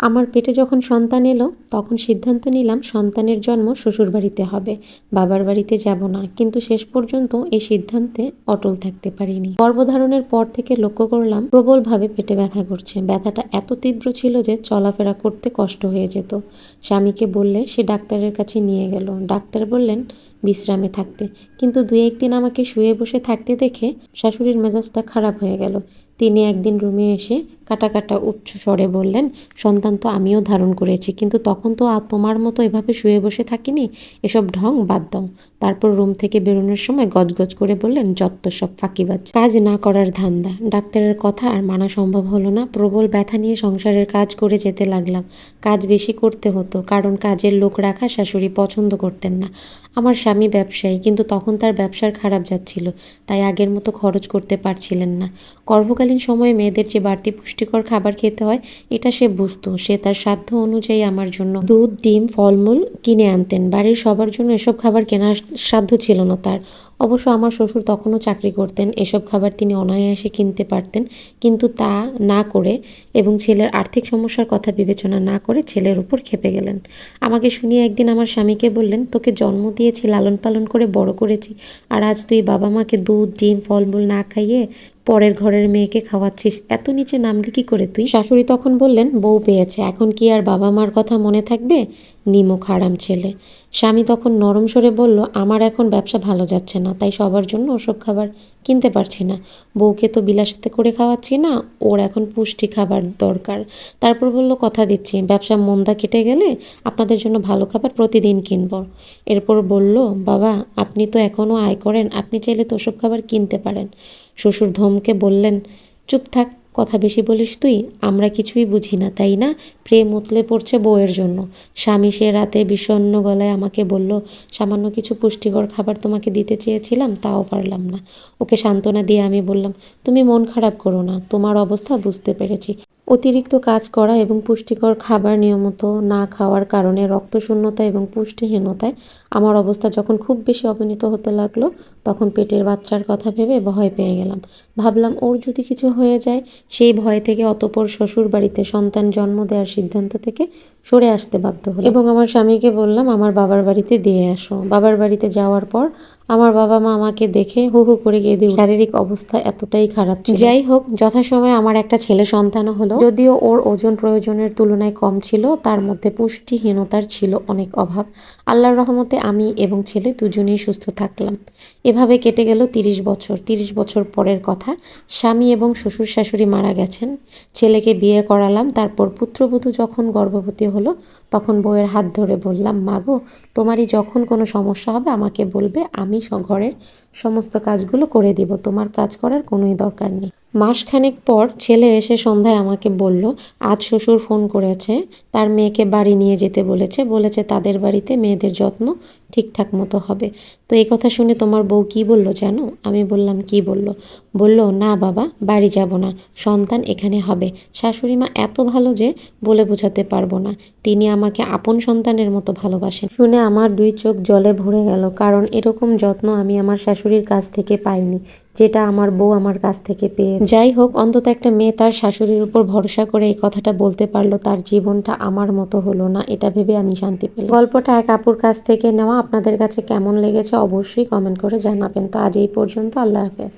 আমার পেটে যখন সন্তান এলো তখন সিদ্ধান্ত নিলাম সন্তানের জন্ম শ্বশুরবাড়িতে হবে, বাবার বাড়িতে যাব না। কিন্তু শেষ পর্যন্ত এই সিদ্ধান্তে অটল থাকতে পারিনি। গর্ভধারণের পর থেকে লক্ষ্য করলাম প্রবলভাবে পেটে ব্যথা করছে। ব্যথাটা এত তীব্র ছিল যে চলাফেরা করতে কষ্ট হয়ে যেত। স্বামীকে বললে সে ডাক্তারের কাছে নিয়ে গেল। ডাক্তার বললেন বিশ্রামে থাকতে, কিন্তু 2-1 দিন আমাকে শুয়ে বসে থাকতে দেখে শাশুড়ির মেজাজটা খারাপ হয়ে গেল। তিনি একদিন রুমে এসে কাটা কাটা উচ্চ স্বরে বললেন, সন্তান তো আমিও ধারণ করেছি, কিন্তু তখন তো তোমার মতো এভাবে শুয়ে বসে থাকিনি, এসব ঢং বাদ দাও। তারপর রুম থেকে বেরোনোর সময় গজগজ করে বললেন, যত সব ফাঁকিবাজ, কাজ না করার ধান্দা। ডাক্তারের কথা আর মানা সম্ভব হলো না। প্রবল ব্যথা নিয়ে সংসারের কাজ করে যেতে লাগলাম। কাজ বেশি করতে হতো, কারণ কাজের লোক রাখা শাশুড়ি পছন্দ করতেন না। আমার স্বামী ব্যবসায়ী, কিন্তু তখন তার ব্যবসার খারাপ যাচ্ছিল, তাই আগের মতো খরচ করতে পারছিলেন না। গর্ভকালীন সময়ে মেয়েদের যে বাড়তি পুষ্টিকর খাবার খেতে হয় এটা সে বুঝতো। সে তার সাধ্য অনুযায়ী আমার জন্য দুধ, ডিম, ফলমূল কিনে আনতেন। বাড়ির সবার জন্য এসব খাবার কেনার সাধ্য ছিল না তার। অবশ্য আমার শ্বশুর তখনও চাকরি করতেন, এসব খাবার তিনি অনায়াসে কিনতে পারতেন, কিন্তু তা না করে এবং ছেলের আর্থিক সমস্যার কথা বিবেচনা না করে ছেলের উপর খেপে গেলেন। আমাকে শুনিয়ে একদিন আমার স্বামীকে বললেন, তোকে জন্ম দিয়েছি, লালন পালন করে বড় করেছি, আর আজ তুই বাবা মাকে দুধ, ডিম, ফলমূল না খাইয়ে পরের ঘরের মেয়েকে খাওয়াচ্ছিস, এত নিচে নামলি কি করে তুই? শাশুড়ি তখন বললেন, বউ পেয়েছে, এখন কি আর বাবা মার কথা মনে থাকবে? নিমক হারাম ছেলে। স্বামী তখন নরম স্বরে বলল, আমার এখন ব্যবসা ভালো যাচ্ছে না, তাই সবার জন্য ওসব খাবার কিনতে পারছি না। বউকে তো বিলাসিতে করে খাওয়াচ্ছি না, ওর এখন পুষ্টি খাবার দরকার। তারপর বলল, কথা দিচ্ছি ব্যবসা মন্দা কেটে গেলে আপনাদের জন্য ভালো খাবার প্রতিদিন কিনব। এরপর বলল, বাবা আপনি তো এখনও আয় করেন, আপনি চাইলে তো ওসব খাবার কিনতে পারেন। শ্বশুর ধমকে বললেন, চুপ থাক, কথা বেশি বলিস তুই, আমরা কিছুই বুঝি না তাই না? প্রেম উতলে পড়ছে বউয়ের জন্য। স্বামী সে রাতে বিষণ্ণ গলায় আমাকে বলল, সামান্য কিছু পুষ্টিকর খাবার তোমাকে দিতে চেয়েছিলাম, তাও পারলাম না। ওকে সান্ত্বনা দিয়ে আমি বললাম, তুমি মন খারাপ করো না, তোমার অবস্থা বুঝতে পেরেছি। অতিরিক্ত কাজ করা এবং পুষ্টিকর খাবার নিয়মিত না খাওয়ার কারণে রক্তশূন্যতা এবং পুষ্টিহীনতায় আমার অবস্থা যখন খুব বেশি অবনত হতে লাগলো, তখন পেটের বাচ্চার কথা ভেবে ভয় পেয়ে গেলাম। ভাবলাম ওর যদি কিছু হয়ে যায়। সেই ভয় থেকে অতঃপর শ্বশুর বাড়িতে সন্তান জন্ম দেওয়ার সিদ্ধান্ত থেকে সরে আসতে বাধ্য হলাম এবং আমার স্বামীকে বললাম, আমার বাবার বাড়িতে দিয়ে আসো। বাবার বাড়িতে যাওয়ার পর আমার বাবা মা আমাকে দেখে হু হু করে কেঁদে উঠল। শারীরিক অবস্থা এতটাই খারাপ ছিল। যাই হোক, যথাসময়ে আমার একটা ছেলে সন্তানও হলো। যদিও ওর ওজন প্রয়োজনের তুলনায় কম ছিল, তার মধ্যে পুষ্টিহীনতার ছিল অনেক অভাব। আল্লাহর রহমতে আমি এবং ছেলে দুজনেই সুস্থ থাকলাম। এভাবে কেটে গেল 30 বছর। 30 বছর পরের কথা, স্বামী এবং শ্বশুর শাশুড়ি মারা গেছেন। ছেলেকে বিয়ে করালাম। তারপর পুত্রবধূ যখন গর্ভবতী হলো, তখন বউয়ের হাত ধরে বললাম, মাগো তোমারই যখন কোনো সমস্যা হবে আমাকে বলবে, আমি ঘরের সমস্ত কাজগুলো করে দিব, তোমার কাজ করার কোনোই দরকার নেই। মাসখানেক পর ছেলে এসে সন্ধ্যায় আমাকে বলল, আজ শ্বশুর ফোন করেছে, তার মেয়েকে বাড়ি নিয়ে যেতে বলেছে তাদের বাড়িতে মেয়েদের যত্ন ঠিকঠাক মতো হবে। তো এই কথা শুনে তোমার বউ কি বলল জানো? আমি বললাম, কি বলল? বলল, না বাবা, বাড়ি যাব না, সন্তান এখানে হবে। শাশুড়ি মা এত ভালো যে বলে বোঝাতে পারবো না। তিনি আমাকে আপন সন্তানের মতো ভালোবাসেন। শুনে আমার 2 চোখ জলে ভরে গেল, কারণ এরকম যত্ন আমি আমার শাশুড়ির কাছ থেকে পাইনি, যেটা আমার বউ আমার কাছ থেকে পেয়ে। যাই হোক, অন্তত একটা মেয়ে তার শাশুড়ির উপর ভরসা করে এই কথাটা বলতে পারলো, তার জীবনটা আমার মতো হলো না, এটা ভেবে আমি শান্তি পেলাম। গল্পটা এক আপুর কাছ থেকে নেওয়া। আপনাদের কাছে কেমন লেগেছে অবশ্যই কমেন্ট করে জানাবেন। তো আজ এই পর্যন্ত, আল্লাহ হাফেজ।